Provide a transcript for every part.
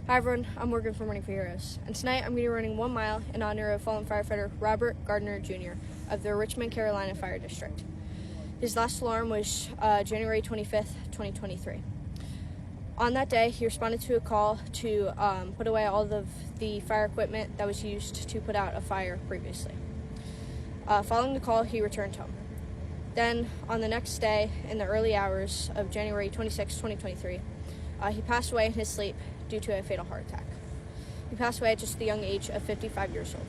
Hi everyone, I'm Morgan from Running for Heroes, and tonight I'm going to be running 1 mile in honor of fallen firefighter Robert Gardner Jr. of the Richmond-Carolina Fire District. His last alarm was January 25th, 2023. On that day, he responded to a call to put away all of the fire equipment that was used to put out a fire previously. Following the call, he returned home. Then, on the next day, in the early hours of January 26, 2023, he passed away in his sleep due to a fatal heart attack. He passed away at just the young age of 55 years old,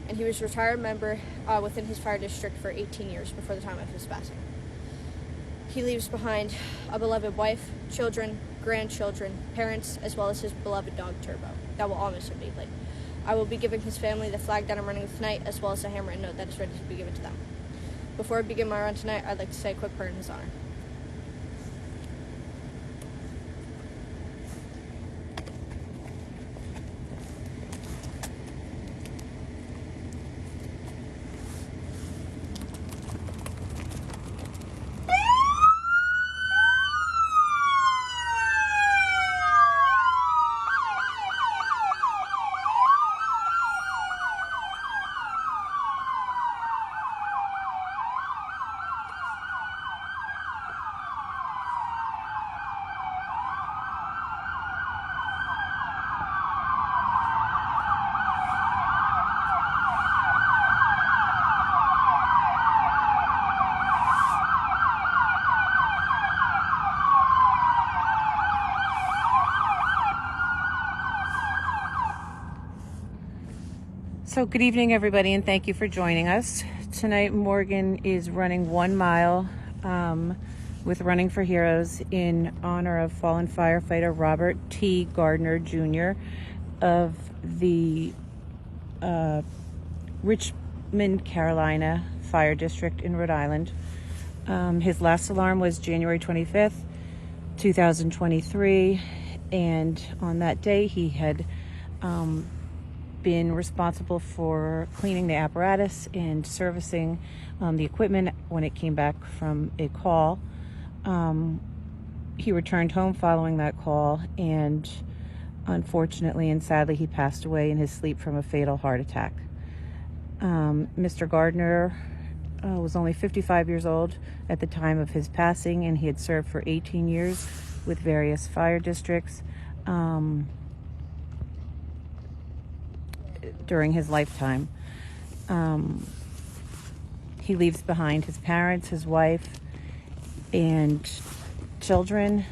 and he was a retired member within his fire district for 18 years before the time of his passing. He leaves behind a beloved wife, children, grandchildren, parents, as well as his beloved dog, Turbo, that will all miss him deeply. I will be giving his family the flag that I'm running with tonight, as well as a handwritten note that is ready to be given to them. Before I begin my run tonight, I'd like to say a quick prayer in his honor. So good evening, everybody, and thank you for joining us. Tonight, Morgan is running 1 mile with Running for Heroes in honor of fallen firefighter Robert T. Gardner Jr. of the Richmond-Carolina Fire District in Rhode Island. His last alarm was January 25th, 2023, and on that day he had been responsible for cleaning the apparatus and servicing the equipment when it came back from a call. He returned home following that call, and unfortunately and sadly he passed away in his sleep from a fatal heart attack. Mr. Gardner was only 55 years old at the time of his passing, and he had served for 18 years with various fire districts during his lifetime. He leaves behind his parents, his wife, and children,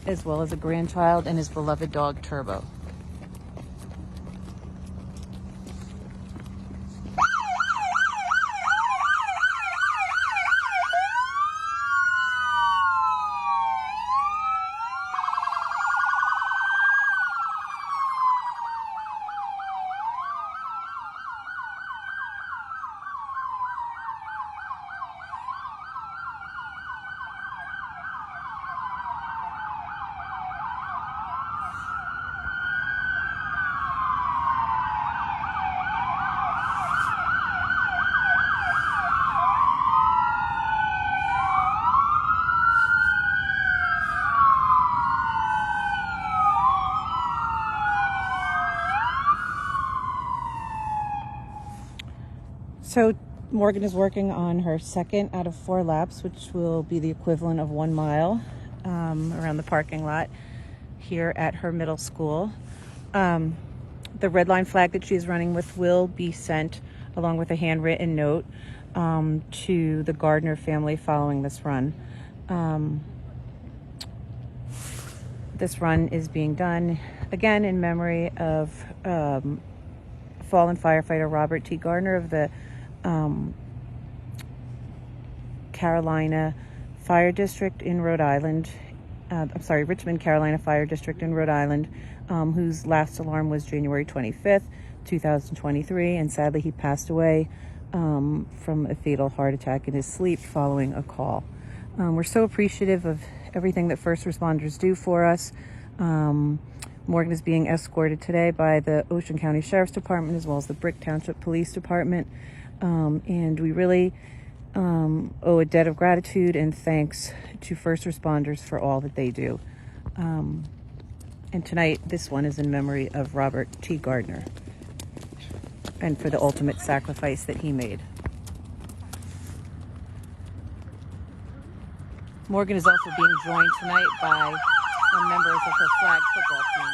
as well as a grandchild and his beloved dog, Turbo. So Morgan is working on her second out of 4 laps, which will be the equivalent of 1 mile around the parking lot here at her middle school. The red line flag that she's running with will be sent along with a handwritten note to the Gardner family following this run. This run is being done again in memory of fallen firefighter Robert T. Gardner of the Carolina Fire District in Rhode Island. Richmond, Carolina Fire District in Rhode Island, whose last alarm was January 25th, 2023, and sadly he passed away from a fatal heart attack in his sleep following a call. We're so appreciative of everything that first responders do for us. Morgan is being escorted today by the Ocean County Sheriff's Department as well as the Brick Township Police Department, and we really owe a debt of gratitude and thanks to first responders for all that they do. And tonight, this one is in memory of Robert T. Gardner and for the ultimate sacrifice that he made. Morgan is also being joined tonight by members of her flag football team.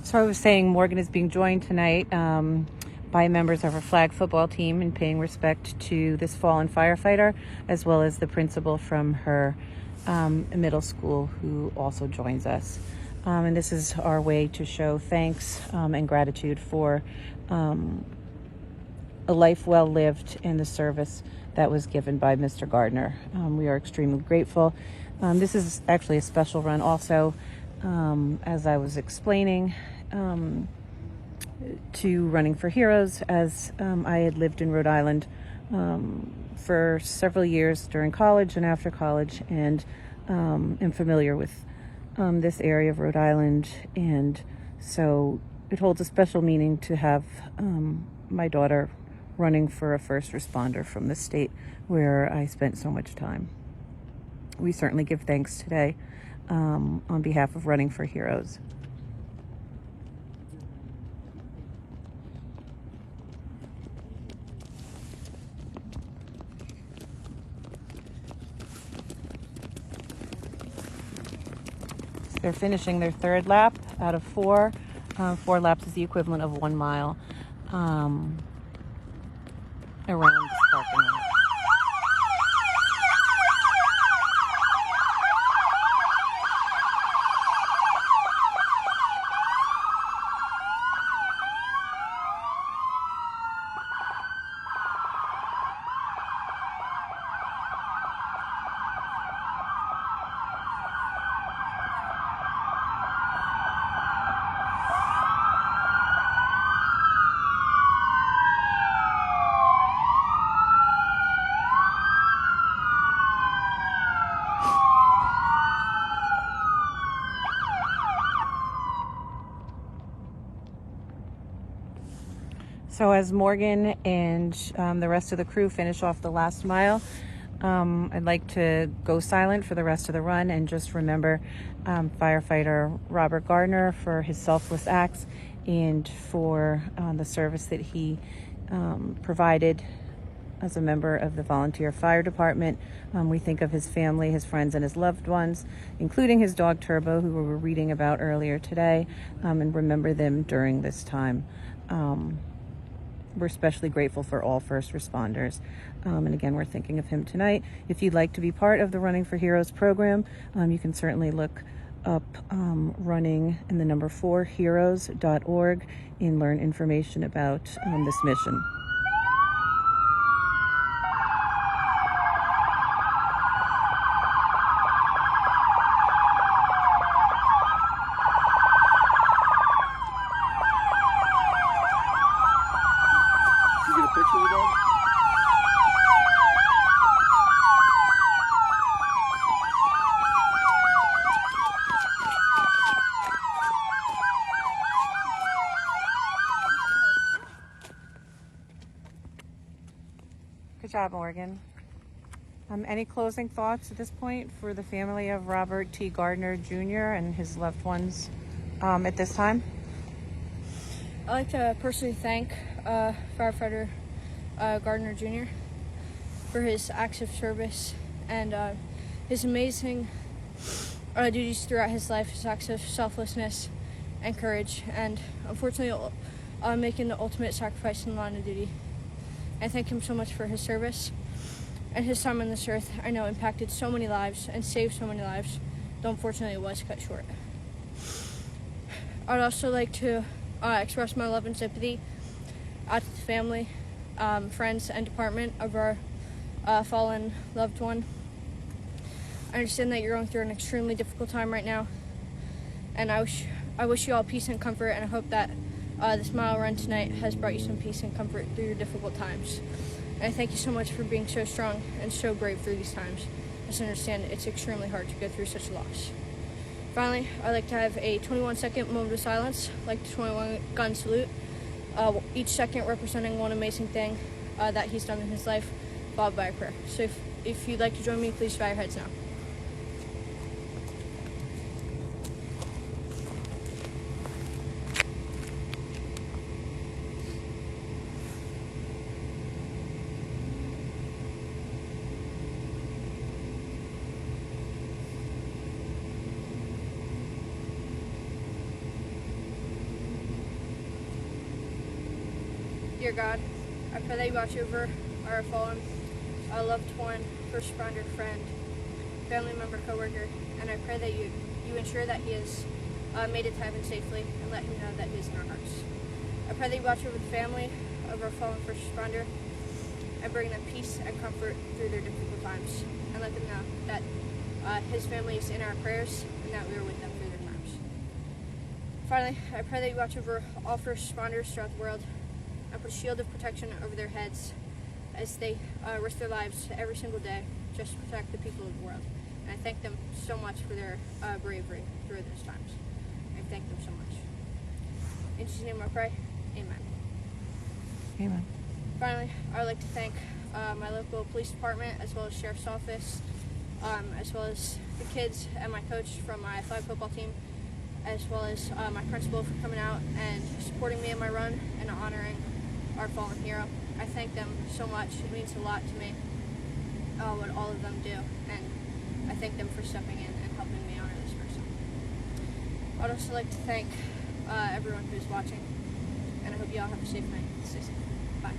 So I was saying Morgan is being joined tonight by members of her flag football team in paying respect to this fallen firefighter, as well as the principal from her middle school who also joins us. And this is our way to show thanks and gratitude for a life well lived and the service that was given by Mr. Gardner. We are extremely grateful. This is actually a special run also, as I was explaining, to Running for Heroes, as I had lived in Rhode Island for several years during college and after college, and am familiar with this area of Rhode Island, and so it holds a special meaning to have my daughter running for a first responder from the state where I spent so much time. We certainly give thanks today on behalf of Running for Heroes. They're finishing their third lap out of 4. 4 laps is the equivalent of 1 mile around this parking lot. So as Morgan and the rest of the crew finish off the last mile, I'd like to go silent for the rest of the run and just remember firefighter Robert Gardner for his selfless acts and for the service that he provided as a member of the volunteer fire department. We think of his family, his friends, and his loved ones, including his dog Turbo, who we were reading about earlier today, and remember them during this time. We're especially grateful for all first responders. And again, we're thinking of him tonight. If you'd like to be part of the Running for Heroes program, you can certainly look up running and the number 4 heroes.org and learn information about this mission. Good job, Morgan. Any closing thoughts at this point for the family of Robert T. Gardner Jr. and his loved ones at this time? I'd like to personally thank Firefighter Gardner Jr. for his acts of service and his amazing duties throughout his life, his acts of selflessness and courage, and unfortunately making the ultimate sacrifice in the line of duty. I thank him so much for his service and his time on this earth. I know impacted so many lives and saved so many lives, though unfortunately it was cut short. I'd also like to express my love and sympathy out to the family friends and department of our fallen loved one. I understand that you're going through an extremely difficult time right now, and I wish you all peace and comfort, and I hope that this mile run tonight has brought you some peace and comfort through your difficult times. And I thank you so much for being so strong and so brave through these times. Just understand it's extremely hard to go through such a loss. Finally, I'd like to have a 21-second moment of silence, like the 21-gun salute, each second representing one amazing thing that he's done in his life, followed by a prayer. So if you'd like to join me, please bow your heads now. Dear God, I pray that you watch over our fallen, loved one, first responder, friend, family member, coworker, and I pray that you ensure that he has made it to heaven safely, and let him know that he is in our hearts. I pray that you watch over the family of our fallen first responder and bring them peace and comfort through their difficult times, and let them know that his family is in our prayers and that we are with them through their times. Finally, I pray that you watch over all first responders throughout the world and put a shield of protection over their heads as they risk their lives every single day just to protect the people of the world. And I thank them so much for their bravery through those times. I thank them so much. In Jesus' name I pray, amen. Amen. Finally, I would like to thank my local police department, as well as Sheriff's Office, as well as the kids and my coach from my flag football team, as well as my principal for coming out and supporting me in my run and honoring our fallen hero. I thank them so much. It means a lot to me, what all of them do, and I thank them for stepping in and helping me honor this person. I'd also like to thank everyone who's watching, and I hope you all have a safe night. Stay safe. Bye.